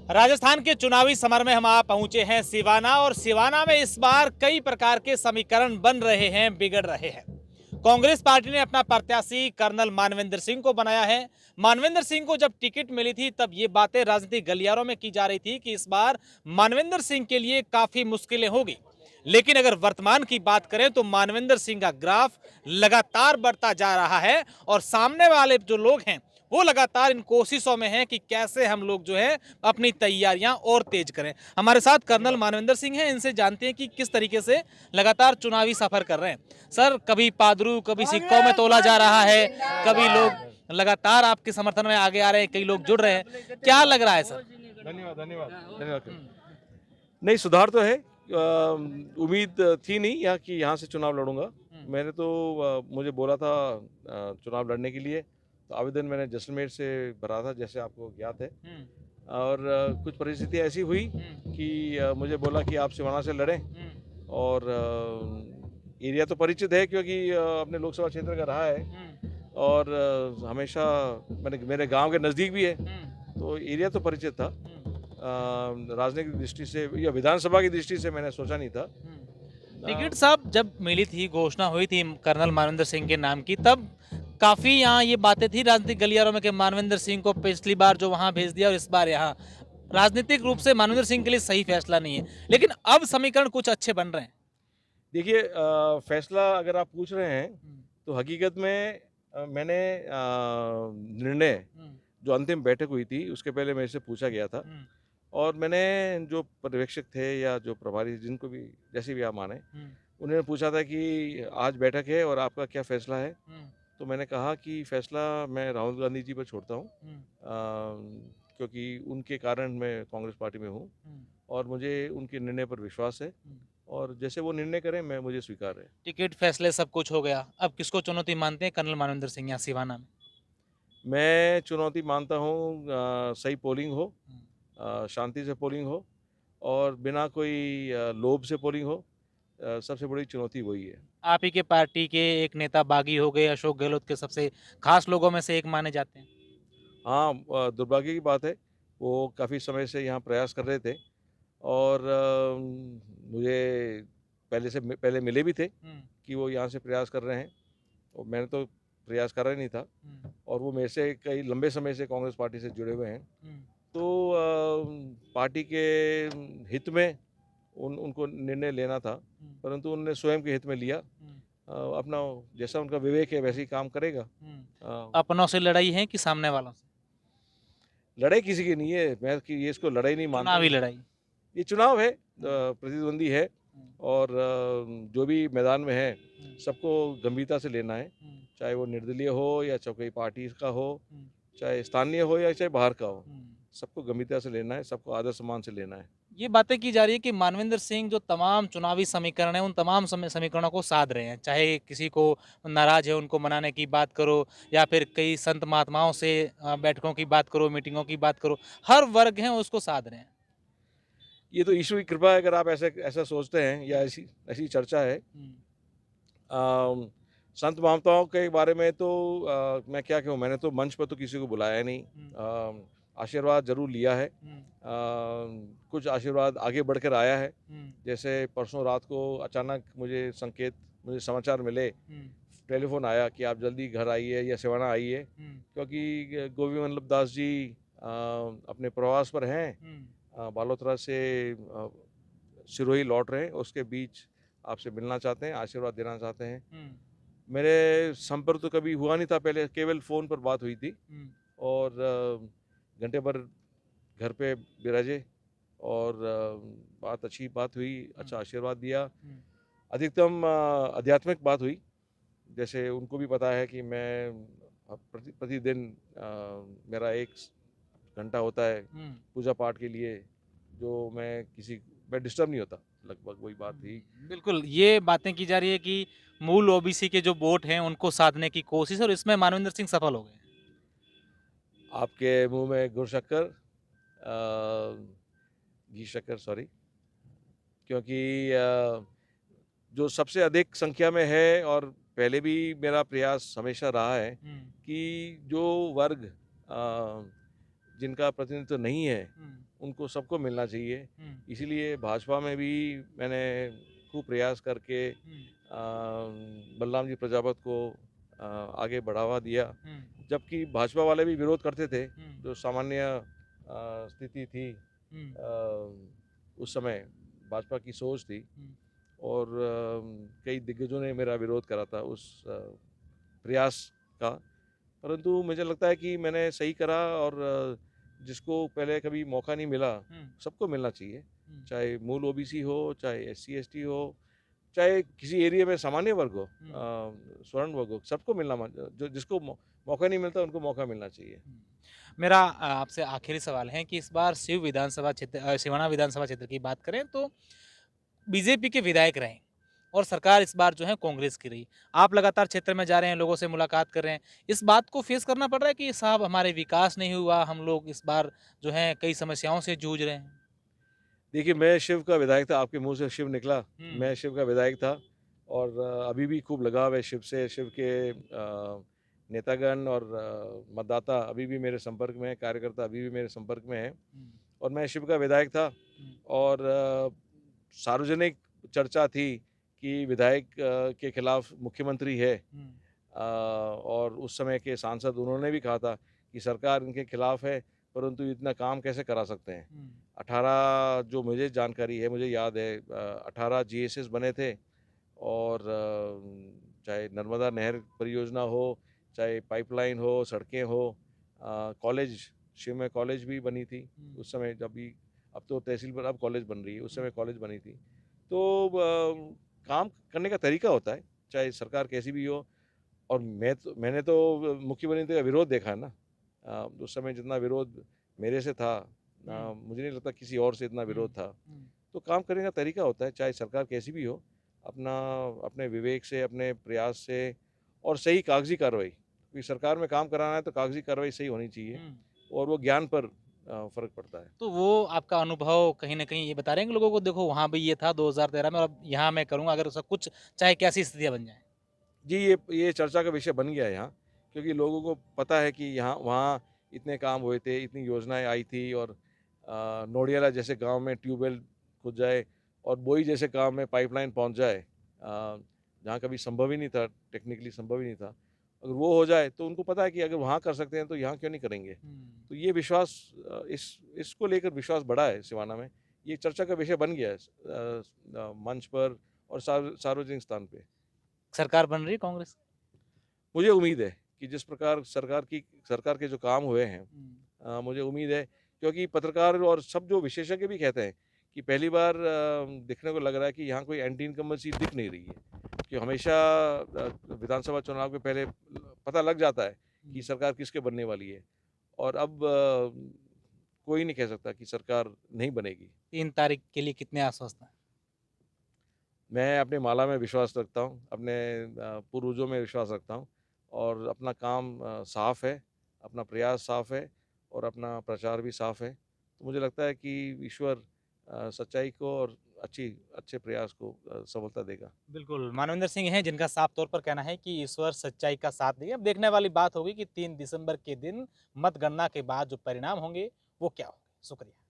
राजस्थान के चुनावी समर में हम आप पहुंचे हैं सिवाना और सिवाना में इस बार कई प्रकार के समीकरण बन रहे हैं, बिगड़ रहे हैं। कांग्रेस पार्टी ने अपना प्रत्याशी कर्नल मानवेंद्र सिंह को बनाया है। मानवेंद्र सिंह को जब टिकट मिली थी तब ये बातें राजनीतिक गलियारों में की जा रही थी कि इस बार मानवेंद्र सिंह के लिए काफी मुश्किलें होगी। लेकिन अगर वर्तमान की बात करें तो मानवेंद्र सिंह का ग्राफ लगातार बढ़ता जा रहा है और सामने वाले जो लोग हैं वो लगातार इन कोशिशों में हैं कि कैसे हम लोग जो है अपनी तैयारियां और तेज करें। हमारे साथ कर्नल मानवेंद्र सिंह हैं, इनसे जानते हैं कि किस तरीके से लगातार चुनावी सफर कर रहे हैं। सर, कभी पादरू, कभी सिक्कों में तोला जा रहा है, कभी लोग लगातार आपके समर्थन में आगे आ रहे हैं, कई लोग जुड़ रहे हैं, क्या लग रहा है सर? धन्यवाद धन्यवाद धन्यवाद। नहीं, सुधार तो है। उम्मीद थी नहीं यहाँ से चुनाव लड़ूंगा। मैंने तो मुझे बोला था चुनाव लड़ने के लिए, तो आवेदन मैंने जैसलमेर से भरा था, जैसे आपको ज्ञात है। और कुछ परिस्थिति ऐसी हुई कि मुझे बोला कि आप सिवाना से लड़ें। और एरिया तो परिचित है, क्योंकि अपने लोकसभा क्षेत्र का रहा है। और हमेशा मेरे गांव के नज़दीक भी है, तो एरिया तो परिचित था। राजनीतिक दृष्टि से या विधानसभा की दृष्टि से मैंने सोचा नहीं था। टिकट साहब जब मिली थी, घोषणा हुई थी कर्नल मानवेंद्र सिंह के नाम की, तब काफी यहाँ ये बातें थी राजनीतिक गलियारों में कि मानवेंद्र सिंह को पिछली बार जो वहां भेज दिया और इस बार यहाँ। राजनीतिक रूप से मानवेंद्र सिंह के लिए सही फैसला नहीं है, लेकिन अब समीकरण कुछ अच्छे बन रहे हैं। देखिए, फैसला अगर आप पूछ रहे हैं, तो हकीकत में मैंने निर्णय जो अंतिम बैठक हुई थी उसके पहले मेरे से पूछा गया था। और मैंने जो पर्यवेक्षक थे या जो प्रभारी, जिनको भी जैसे भी आप माने, उन्होंने पूछा था कि आज बैठक है और आपका क्या फैसला है। तो मैंने कहा कि फैसला मैं राहुल गांधी जी पर छोड़ता हूँ, क्योंकि उनके कारण मैं कांग्रेस पार्टी में हूँ और मुझे उनके निर्णय पर विश्वास है। और जैसे वो निर्णय करें, मैं मुझे स्वीकार है। टिकट फैसले सब कुछ हो गया, अब किसको चुनौती मानते हैं कर्नल मानवेंद्र सिंह यहाँ सिवाना में? मैं चुनौती मानता हूँ सही पोलिंग हो, शांति से पोलिंग हो और बिना कोई लोभ से पोलिंग हो। सबसे बड़ी चुनौती वही है। आप ही के पार्टी के एक नेता बागी हो गए, अशोक गहलोत के सबसे खास लोगों में से एक माने जाते हैं। हाँ, दुर्भाग्य की बात है, वो काफ़ी समय से यहाँ प्रयास कर रहे थे और मुझे पहले मिले भी थे कि वो यहाँ से प्रयास कर रहे हैं, और मैंने तो प्रयास करा ही नहीं था। और वो मेरे से कई लंबे समय से कांग्रेस पार्टी से जुड़े हुए हैं। तो पार्टी के हित में उनको निर्णय लेना था, परंतु उन्होंने स्वयं के हित में लिया। अपना जैसा उनका विवेक है वैसे ही काम करेगा। अपनों से लड़ाई है कि सामने वालों से? लड़ाई किसी की नहीं है, मैं कि ये इसको लड़ाई नहीं मानता। चुनावी लड़ाई। ये चुनाव है, प्रतिद्वंदी है, और जो भी मैदान में है सबको गंभीरता से लेना है, चाहे वो निर्दलीय हो या चाहे कोई पार्टी का हो, चाहे स्थानीय हो या चाहे बाहर का हो। सबको गंभीरता से लेना है, सबको आदर सम्मान से लेना है। ये बातें की जा रही है कि मानवेंद्र सिंह जो तमाम चुनावी समीकरण है उन तमाम समीकरणों को साध रहे हैं, चाहे किसी को नाराज है उनको मनाने की बात करो या फिर कई संत महात्माओं से बैठकों की बात करो, मीटिंगों की बात करो, हर वर्ग है उसको साध रहे हैं। ये तो ईश्वर की कृपा है, अगर आप ऐसा ऐसा सोचते हैं या ऐसी ऐसी चर्चा है। संत महात्माओं के बारे में तो मैं क्या कहूँ, मैंने तो मंच पर तो किसी को बुलाया नहीं। आशीर्वाद जरूर लिया है। कुछ आशीर्वाद आगे बढ़कर आया है। जैसे परसों रात को अचानक मुझे समाचार मिले, टेलीफोन आया कि आप जल्दी घर आइए या सिवाना आइए, क्योंकि गोविंद वल्लभ दास जी अपने प्रवास पर हैं। बालोतरा से सिरोही लौट रहे हैं, उसके बीच आपसे मिलना चाहते हैं, आशीर्वाद देना चाहते हैं। मेरे संपर्क तो कभी हुआ नहीं था पहले, केवल फ़ोन पर बात हुई थी। और घंटे भर घर पे बिराजे और बात अच्छी बात हुई, अच्छा आशीर्वाद दिया। अधिकतम आध्यात्मिक बात हुई, जैसे उनको भी पता है कि मैं प्रतिदिन मेरा 1 घंटा होता है पूजा पाठ के लिए, जो मैं डिस्टर्ब नहीं होता, लगभग वही बात थी। बिल्कुल, ये बातें की जा रही है कि मूल ओबीसी के जो वोट हैं उनको साधने की कोशिश, और इसमें मानवेंद्र सिंह सफल हो गए। आपके मुंह में गुड़ शक्कर, घी शक्कर, सॉरी। क्योंकि जो सबसे अधिक संख्या में है, और पहले भी मेरा प्रयास हमेशा रहा है कि जो वर्ग जिनका प्रतिनिधित्व नहीं है उनको सबको मिलना चाहिए। इसीलिए भाजपा में भी मैंने खूब प्रयास करके बलराम जी प्रजापत को आगे बढ़ावा दिया, जबकि भाजपा वाले भी विरोध करते थे। जो सामान्य स्थिति थी उस समय भाजपा की सोच थी, और कई दिग्गजों ने मेरा विरोध करा था उस प्रयास का। परंतु मुझे लगता है कि मैंने सही करा, और जिसको पहले कभी मौका नहीं मिला सबको मिलना चाहिए, चाहे मूल ओबीसी हो, चाहे एससी एसटी हो, चाहे किसी एरिया में सामान्य वर्ग हो, स्वर्ण वर्ग हो, सबको मिलना जो जिसको मौका नहीं मिलता उनको मौका मिलना चाहिए। मेरा आपसे आखिरी सवाल है कि इस बार सिवाना विधानसभा क्षेत्र की बात करें तो बीजेपी के विधायक रहे और सरकार इस बार जो है कांग्रेस की रही। आप लगातार क्षेत्र में जा रहे हैं, लोगों से मुलाकात कर रहे हैं। इस बात को फेस करना पड़ रहा है कि साहब हमारे विकास नहीं हुआ, हम लोग इस बार जो है कई समस्याओं से जूझ रहे हैं। देखिए, मैं शिव का विधायक था, आपके मुँह से शिव निकला, मैं शिव का विधायक था, और अभी भी खूब लगाव है शिव से। शिव के नेतागण और मतदाता अभी भी मेरे संपर्क में हैं, कार्यकर्ता अभी भी मेरे संपर्क में हैं, और मैं शिव का विधायक था। और सार्वजनिक चर्चा थी कि विधायक के खिलाफ मुख्यमंत्री है, और उस समय के सांसद उन्होंने भी कहा था कि सरकार इनके खिलाफ है, परंतु इतना काम कैसे करा सकते हैं। 18 जो मुझे जानकारी है, मुझे याद है 18 जीएसएस बने थे, और चाहे नर्मदा नहर परियोजना हो, चाहे पाइपलाइन हो, सड़कें हो, कॉलेज, शिव में कॉलेज भी बनी थी उस समय, जब भी, अब तो तहसील पर अब कॉलेज बन रही है, उस समय कॉलेज बनी थी। तो काम करने का तरीका होता है, चाहे सरकार कैसी भी हो। और मैंने तो मुख्यमंत्री का विरोध देखा है ना, उस समय जितना विरोध मेरे से था, मुझे नहीं लगता किसी और से इतना विरोध था। तो काम करने का तरीका होता है, चाहे सरकार कैसी भी हो, अपने विवेक से, अपने प्रयास से, और सही कागजी कार्रवाई, क्योंकि सरकार में काम कराना है तो कागजी कार्रवाई सही होनी चाहिए, और वो ज्ञान पर फ़र्क पड़ता है। तो वो आपका अनुभव कहीं न कहीं ये बता रहे हैं कि लोगों को देखो वहाँ भी ये था 2013 में और अब यहाँ मैं करूँगा अगर सब कुछ चाहे कैसी स्थितियाँ बन जाएँ। जी, ये चर्चा का विषय बन गया है यहाँ, क्योंकि लोगों को पता है कि यहाँ वहाँ इतने काम हुए थे, इतनी योजनाएँ आई थी, और नोडियाला जैसे गाँव में ट्यूबवेल खुद जाए, और बोई जैसे गाँव में पाइपलाइन पहुँच जाए, जहाँ कभी संभव ही नहीं था, टेक्निकली संभव ही नहीं था। अगर वो हो जाए तो उनको पता है कि अगर वहाँ कर सकते हैं तो यहाँ क्यों नहीं करेंगे। तो ये विश्वास, इसको लेकर विश्वास बढ़ा है सिवाना में। ये चर्चा का विषय बन गया है मंच पर और सार्वजनिक स्थान पे। सरकार बन रही है कांग्रेस? मुझे उम्मीद है कि जिस प्रकार सरकार के जो काम हुए हैं, मुझे उम्मीद है, क्योंकि पत्रकार और सब जो विशेषज्ञ भी कहते हैं कि पहली बार दिखने को लग रहा है कि यहाँ कोई एंटी इनकम्बेंसी दिख नहीं रही है, कि हमेशा विधानसभा चुनाव के पहले पता लग जाता है कि सरकार किसके बनने वाली है, और अब कोई नहीं कह सकता कि सरकार नहीं बनेगी। 3 तारीख के लिए कितने आश्वस्त हैं? मैं अपने माला में विश्वास रखता हूँ, अपने पूर्वजों में विश्वास रखता हूँ, और अपना काम साफ़ है, अपना प्रयास साफ़ है, और अपना प्रचार भी साफ़ है। तो मुझे लगता है कि ईश्वर सच्चाई को और अच्छे प्रयास को सफलता देगा। बिल्कुल, मानवेंद्र सिंह हैं जिनका साफ तौर पर कहना है कि ईश्वर सच्चाई का साथ दें। अब देखने वाली बात होगी कि 3 दिसंबर के दिन मतगणना के बाद जो परिणाम होंगे, वो क्या होंगे? शुक्रिया।